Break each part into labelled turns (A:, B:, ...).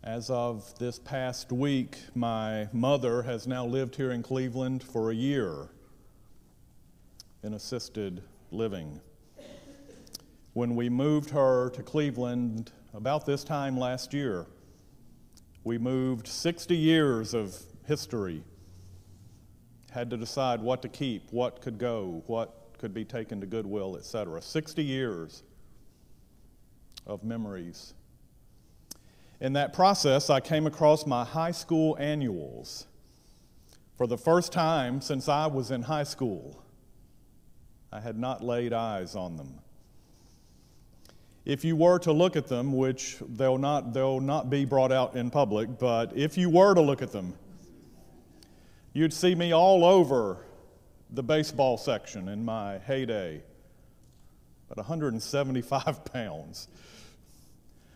A: As of this past week, my mother has now lived here in Cleveland for a year in assisted living. When we moved her to Cleveland about this time last year, we moved 60 years of history, had to decide what to keep, what could go, what could be taken to Goodwill, etc. 60 years of memories. In that process, I came across my high school annuals for the first time since I was in high school. I had not laid eyes on them. If you were to look at them, which they'll not be brought out in public, but if you were to look at them, you'd see me all over the baseball section in my heyday, at 175 pounds.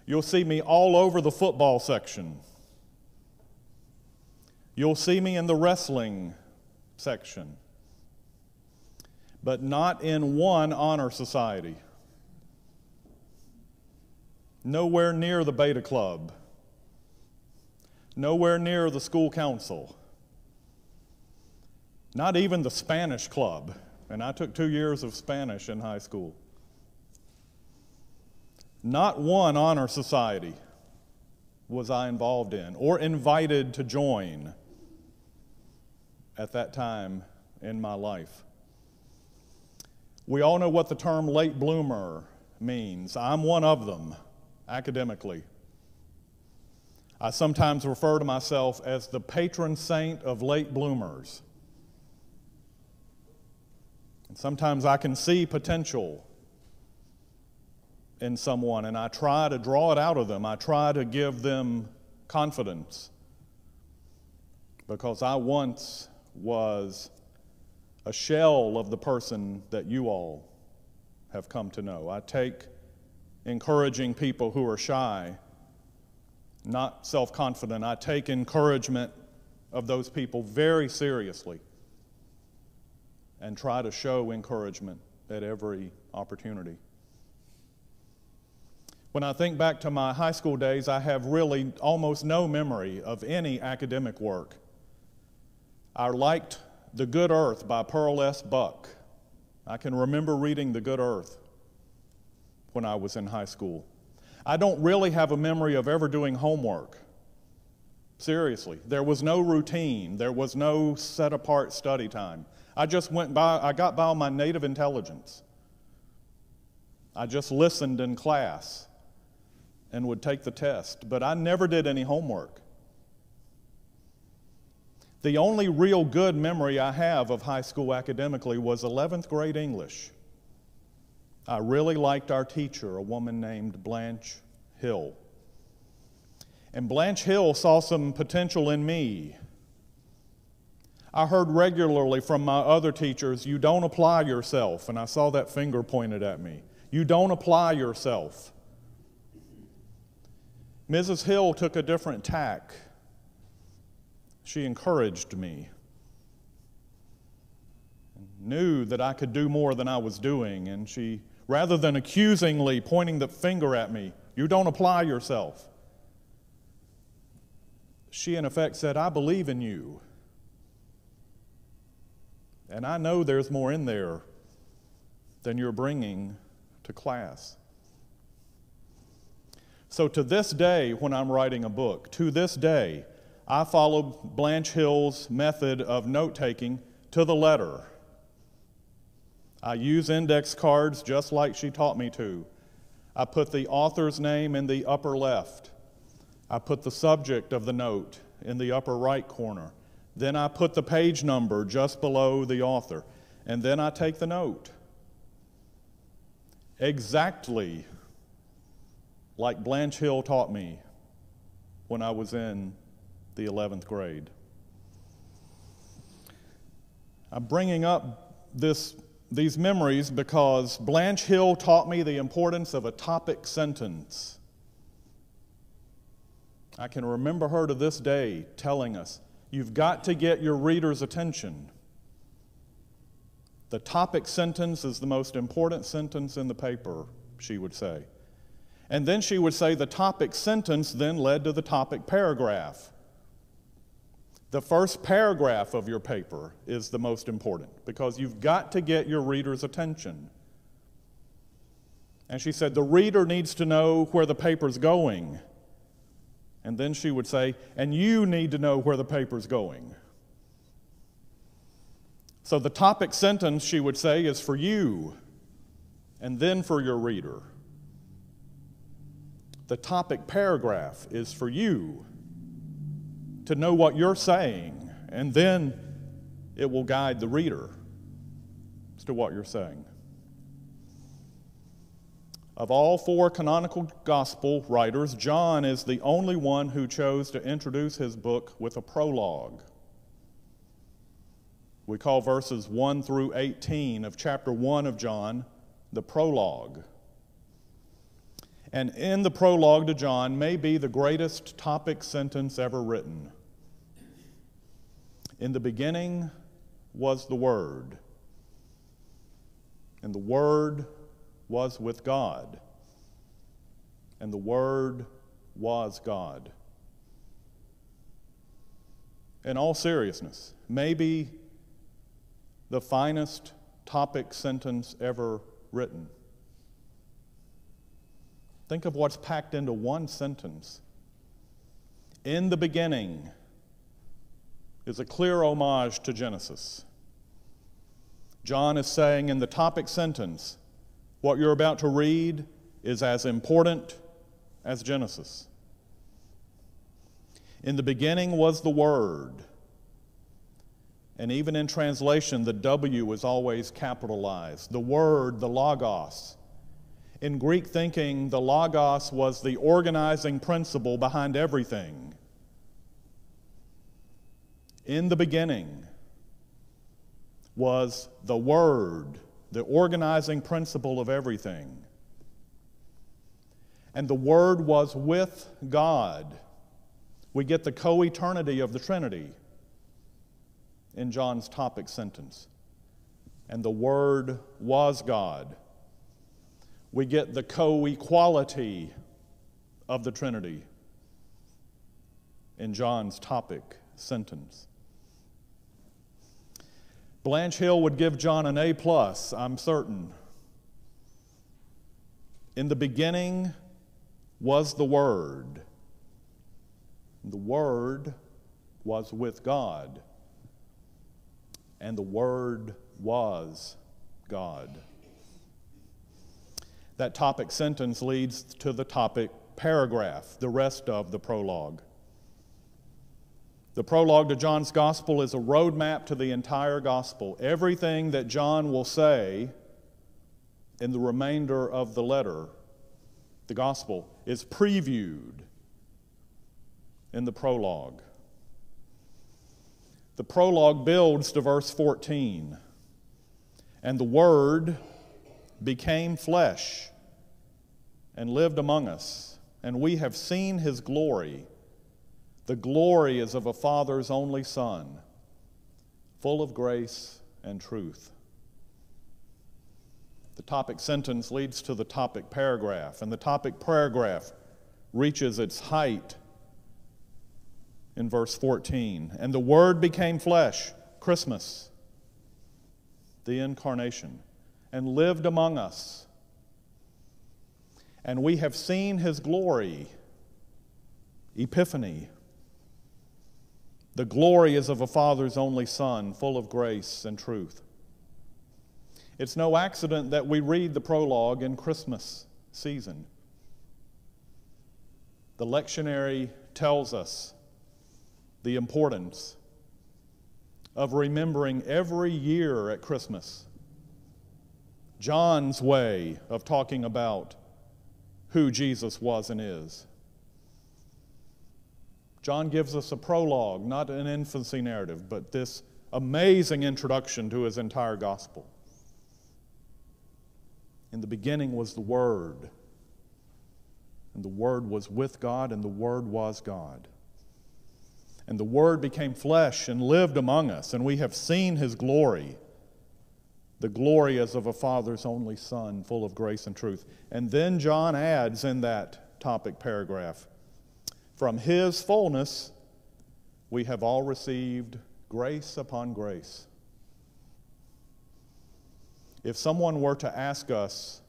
A: You'll see me all over the football section. You'll see me in the wrestling section, but not in one honor society. Nowhere near the Beta Club. Nowhere near the school council. Not even the Spanish club, and I took 2 years of Spanish in high school. Not one honor society was I involved in or invited to join at that time in my life. We all know what the term late bloomer means. I'm one of them, academically. I sometimes refer to myself as the patron saint of late bloomers. And sometimes I can see potential in someone, and I try to draw it out of them. I try to give them confidence, because I once was a shell of the person that you all have come to know. I take encouraging people who are shy, not self-confident. I take encouragement of those people very seriously and try to show encouragement at every opportunity. When I think back to my high school days, I have really almost no memory of any academic work. I liked The Good Earth by Pearl S. Buck. I can remember reading The Good Earth when I was in high school. I don't really have a memory of ever doing homework. Seriously, there was no routine. There was no set-apart study time. I got by on my native intelligence. I just listened in class and would take the test, but I never did any homework. The only real good memory I have of high school academically was 11th grade English. I really liked our teacher, a woman named Blanche Hill. And Blanche Hill saw some potential in me. I heard regularly from my other teachers, "You don't apply yourself," and I saw that finger pointed at me. You don't apply yourself. Mrs. Hill took a different tack. She encouraged me, knew that I could do more than I was doing, and she, rather than accusingly pointing the finger at me, "You don't apply yourself," she in effect said, "I believe in you, and I know there's more in there than you're bringing to class." So to this day, when I'm writing a book, to this day, I follow Blanche Hill's method of note-taking to the letter. I use index cards just like she taught me to. I put the author's name in the upper left. I put the subject of the note in the upper right corner. Then I put the page number just below the author. And then I take the note. Exactly like Blanche Hill taught me when I was in the 11th grade. I'm bringing up these memories because Blanche Hill taught me the importance of a topic sentence. I can remember her to this day telling us, "You've got to get your reader's attention. The topic sentence is the most important sentence in the paper," she would say. And then she would say the topic sentence then led to the topic paragraph. The first paragraph of your paper is the most important because you've got to get your reader's attention. And she said, the reader needs to know where the paper's going. And then she would say, and you need to know where the paper's going. So the topic sentence, she would say, is for you, and then for your reader. The topic paragraph is for you to know what you're saying, and then it will guide the reader as to what you're saying. Of all four canonical gospel writers, John is the only one who chose to introduce his book with a prologue. We call verses 1 through 18 of chapter 1 of John the prologue. And in the prologue to John may be the greatest topic sentence ever written. In the beginning was the Word, and the Word was with God, and the Word was God. In all seriousness, maybe the finest topic sentence ever written. Think of what's packed into one sentence. In the beginning is a clear homage to Genesis. John is saying in the topic sentence, what you're about to read is as important as Genesis. In the beginning was the Word. And even in translation, the W is always capitalized. The Word, the Logos. In Greek thinking, the Logos was the organizing principle behind everything. In the beginning was the Word, the organizing principle of everything. And the Word was with God. We get the co-eternity of the Trinity in John's topic sentence. And the Word was God. We get the co-equality of the Trinity in John's topic sentence. Blanche Hill would give John an A+, I'm certain. In the beginning was the Word. The Word was with God. And the Word was God. That topic sentence leads to the topic paragraph, the rest of the prologue. The prologue to John's gospel is a roadmap to the entire gospel. Everything that John will say in the remainder of the letter, the gospel, is previewed in the prologue. The prologue builds to verse 14. And the Word became flesh and lived among us, and we have seen His glory. The glory is of a Father's only Son, full of grace and truth. The topic sentence leads to the topic paragraph, and the topic paragraph reaches its height in verse 14. And the Word became flesh, Christmas, the incarnation, and lived among us. And we have seen His glory, Epiphany. The glory is of a Father's only Son, full of grace and truth. It's no accident that we read the prologue in Christmas season. The lectionary tells us the importance of remembering every year at Christmas John's way of talking about who Jesus was and is. John gives us a prologue, not an infancy narrative, but this amazing introduction to his entire gospel. In the beginning was the Word, and the Word was with God, and the Word was God. And the Word became flesh and lived among us, and we have seen His glory, the glory as of a Father's only Son, full of grace and truth. And then John adds in that topic paragraph, from his fullness we have all received grace upon grace. If someone were to ask us,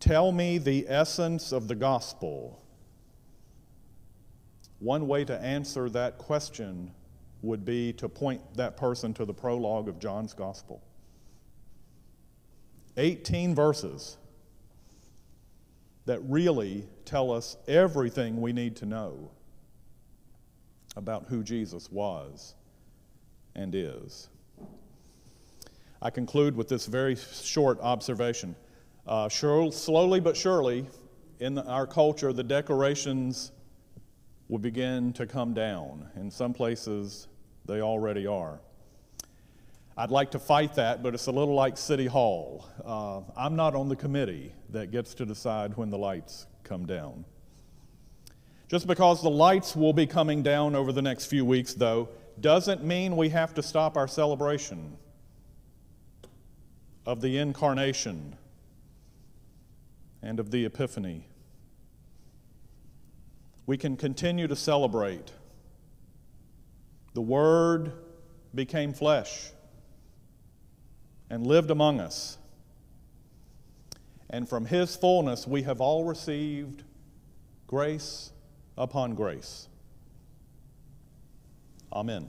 A: tell me the essence of the gospel, one way to answer that question would be to point that person to the prologue of John's gospel. 18 verses that really tell us everything we need to know about who Jesus was and is. I conclude with this very short observation. Slowly but surely, in our culture, the decorations will begin to come down. In some places, they already are. I'd like to fight that, but it's a little like City Hall. I'm not on the committee that gets to decide when the lights come down. Just because the lights will be coming down over the next few weeks, though, doesn't mean we have to stop our celebration of the Incarnation and of the Epiphany. We can continue to celebrate. The Word became flesh and lived among us. And from His fullness we have all received grace upon grace. Amen.